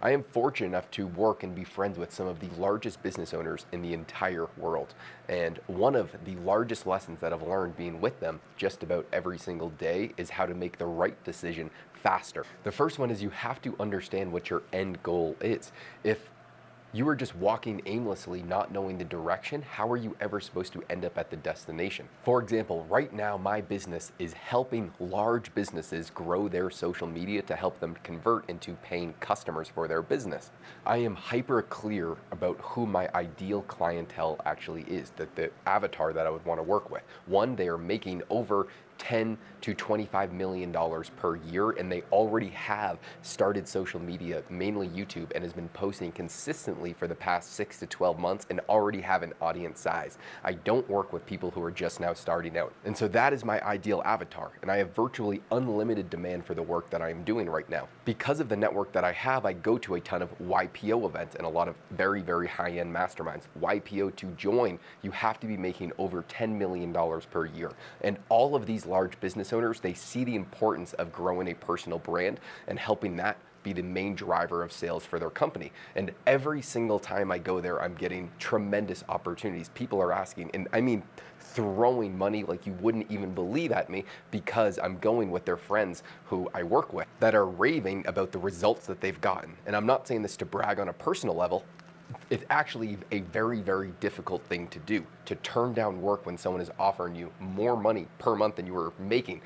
I am fortunate enough to work and be friends with some of the largest business owners in the entire world. And one of the largest lessons that I've learned being with them just about every single day is how to make the right decision faster. The first one is you have to understand what your end goal is. If you are just walking aimlessly, not knowing the direction, how are you ever supposed to end up at the destination? For example, right now, my business is helping large businesses grow their social media to help them convert into paying customers for their business. I am hyper clear about who my ideal clientele actually is, the avatar that I would want to work with. One, they are making over $10 to $25 million per year, and they already have started social media, mainly YouTube, and has been posting consistently for the past 6 to 12 months and already have an audience size. I don't work with people who are just now starting out. And so that is my ideal avatar, and I have virtually unlimited demand for the work that I am doing right now. Because of the network that I have, I go to a ton of YPO events and a lot of very, very high-end masterminds. YPO, to join, you have to be making over $10 million per year. And all of these large business owners, they see the importance of growing a personal brand and helping that be the main driver of sales for their company. And every single time I go there, I'm getting tremendous opportunities. People are asking, and I mean throwing money like you wouldn't even believe at me, because I'm going with their friends who I work with that are raving about the results that they've gotten. And I'm not saying this to brag on a personal level. It's actually a very, very difficult thing to do, to turn down work when someone is offering you more money per month than you were making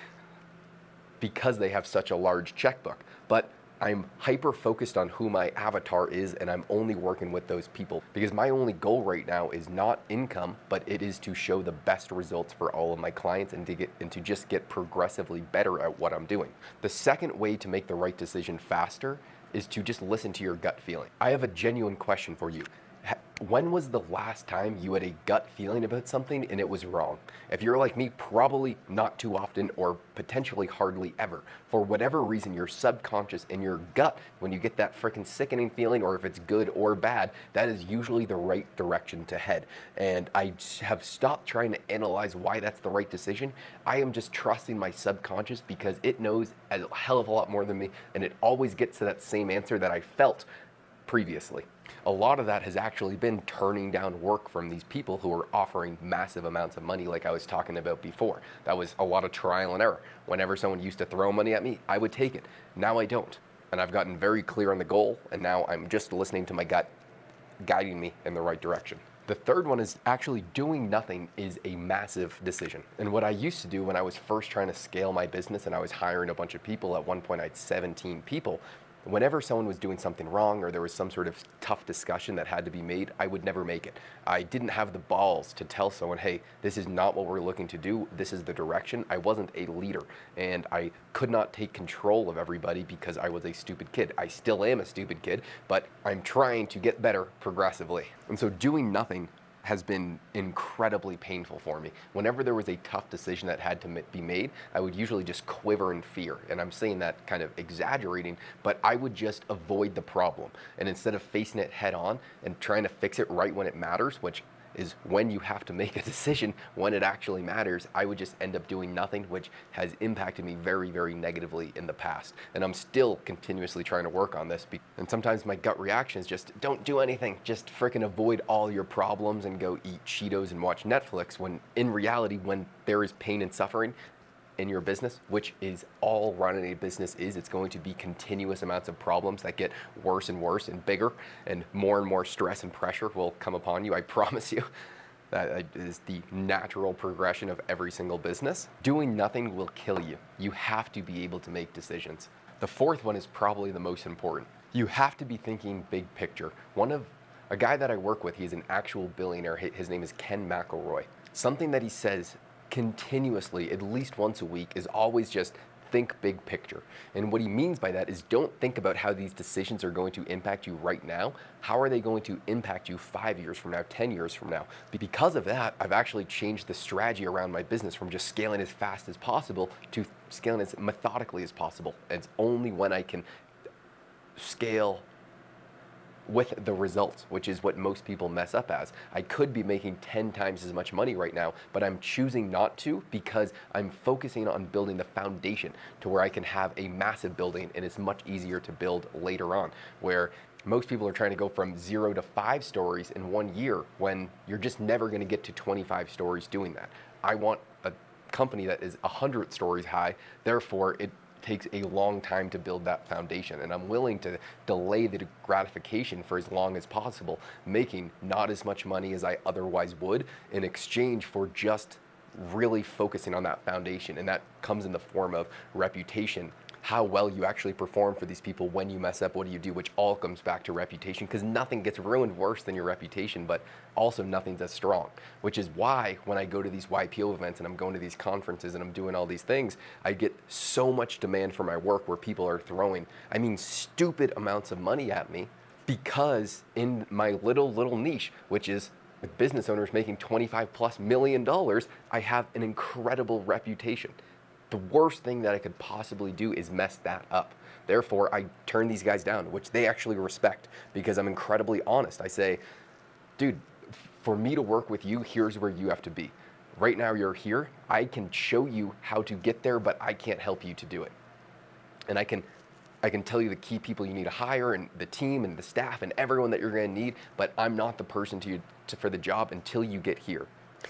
because they have such a large checkbook. But I'm hyper focused on who my avatar is, and I'm only working with those people because my only goal right now is not income, but it is to show the best results for all of my clients and to just get progressively better at what I'm doing. The second way to make the right decision faster is to just listen to your gut feeling. I have a genuine question for you. When was the last time you had a gut feeling about something and it was wrong? If you're like me, probably not too often, or potentially hardly ever. For whatever reason, your subconscious and your gut, when you get that freaking sickening feeling, or if it's good or bad, that is usually the right direction to head. And I have stopped trying to analyze why that's the right decision. I am just trusting my subconscious because it knows a hell of a lot more than me, and it always gets to that same answer that I felt previously. A lot of that has actually been turning down work from these people who are offering massive amounts of money, like I was talking about before. That was a lot of trial and error. Whenever someone used to throw money at me, I would take it. Now I don't. And I've gotten very clear on the goal, and now I'm just listening to my gut guiding me in the right direction. The third one is actually doing nothing is a massive decision. And what I used to do when I was first trying to scale my business and I was hiring a bunch of people, at one point I had 17 people, whenever someone was doing something wrong or there was some sort of tough discussion that had to be made, I would never make it. I didn't have the balls to tell someone, hey, this is not what we're looking to do, this is the direction. I wasn't a leader, and I could not take control of everybody because I was a stupid kid. I still am a stupid kid, but I'm trying to get better progressively. And so doing nothing has been incredibly painful for me. Whenever there was a tough decision that had to be made, I would usually just quiver in fear. And I'm saying that kind of exaggerating, but I would just avoid the problem. And instead of facing it head on and trying to fix it right when it matters, which is when you have to make a decision when it actually matters, I would just end up doing nothing, which has impacted me very, very negatively in the past. And I'm still continuously trying to work on this. And sometimes my gut reaction is just, don't do anything. Just freaking avoid all your problems and go eat Cheetos and watch Netflix, when in reality, when there is pain and suffering in your business, which is all running a business is, it's going to be continuous amounts of problems that get worse and worse and bigger, and more stress and pressure will come upon you. I promise you. That is the natural progression of every single business. Doing nothing will kill you. You have to be able to make decisions. The fourth one is probably the most important. You have to be thinking big picture. A guy that I work with, he's an actual billionaire. His name is Ken McElroy. Something that he says continuously, at least once a week, is always just think big picture. And what he means by that is, don't think about how these decisions are going to impact you right now. How are they going to impact you 5 years from now, 10 years from now? Because of that, I've actually changed the strategy around my business from just scaling as fast as possible to scaling as methodically as possible. And it's only when I can scale with the results, which is what most people mess up as. I could be making 10 times as much money right now, but I'm choosing not to because I'm focusing on building the foundation to where I can have a massive building, and it's much easier to build later on, where Most people are trying to go from 0 to 5 stories in 1 year when you're just never going to get to 25 stories doing that. I want a company that is 100 stories high, therefore it takes a long time to build that foundation, and I'm willing to delay the gratification for as long as possible, making not as much money as I otherwise would in exchange for just really focusing on that foundation. And that comes in the form of reputation, how well you actually perform for these people. When you mess up, what do you do? Which all comes back to reputation, because nothing gets ruined worse than your reputation, but also nothing's as strong. Which is why when I go to these YPO events and I'm going to these conferences and I'm doing all these things, I get so much demand for my work where people are throwing, I mean, stupid amounts of money at me, because in my little niche, which is with business owners making $25+ million, I have an incredible reputation. The worst thing that I could possibly do is mess that up. Therefore, I turn these guys down, which they actually respect, because I'm incredibly honest. I say, dude, for me to work with you, here's where you have to be. Right now you're here. I can show you how to get there, but I can't help you to do it. And I can tell you the key people you need to hire and the team and the staff and everyone that you're going to need, but I'm not the person for the job until you get here.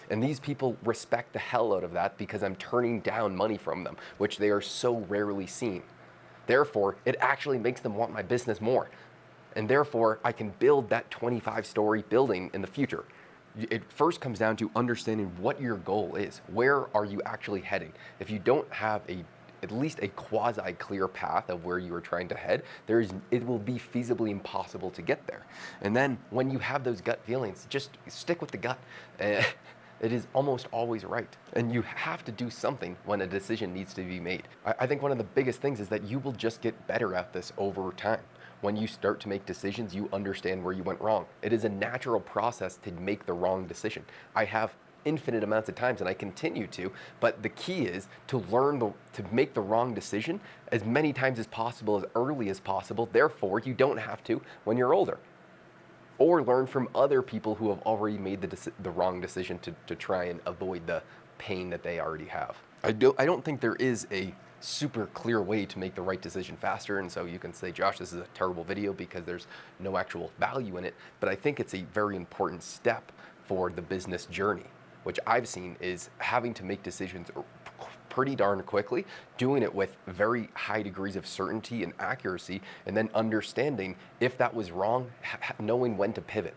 And these people respect the hell out of that, because I'm turning down money from them, which they are so rarely seen. Therefore, it actually makes them want my business more. And therefore, I can build that 25-story building in the future. It first comes down to understanding what your goal is. Where are you actually heading? If you don't have at least a quasi-clear path of where you are trying to head, it will be feasibly impossible to get there. And then when you have those gut feelings, just stick with the gut. It is almost always right. And you have to do something when a decision needs to be made. I think one of the biggest things is that you will just get better at this over time. When you start to make decisions, you understand where you went wrong. It is a natural process to make the wrong decision. I have infinite amounts of times, and I continue to, but the key is to make the wrong decision as many times as possible, as early as possible. Therefore, you don't have to when you're older. Or learn from other people who have already made the wrong decision to try and avoid the pain that they already have. I don't think there is a super clear way to make the right decision faster, and so you can say, Josh, this is a terrible video because there's no actual value in it, but I think it's a very important step for the business journey, which I've seen is having to make decisions pretty darn quickly, doing it with very high degrees of certainty and accuracy, and then understanding if that was wrong, knowing when to pivot,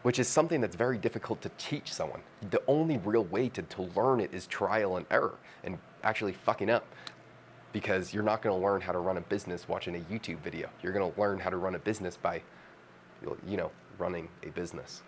which is something that's very difficult to teach someone. The only real way to learn it is trial and error and actually fucking up, because you're not going to learn how to run a business watching a YouTube video. You're going to learn how to run a business by, running a business.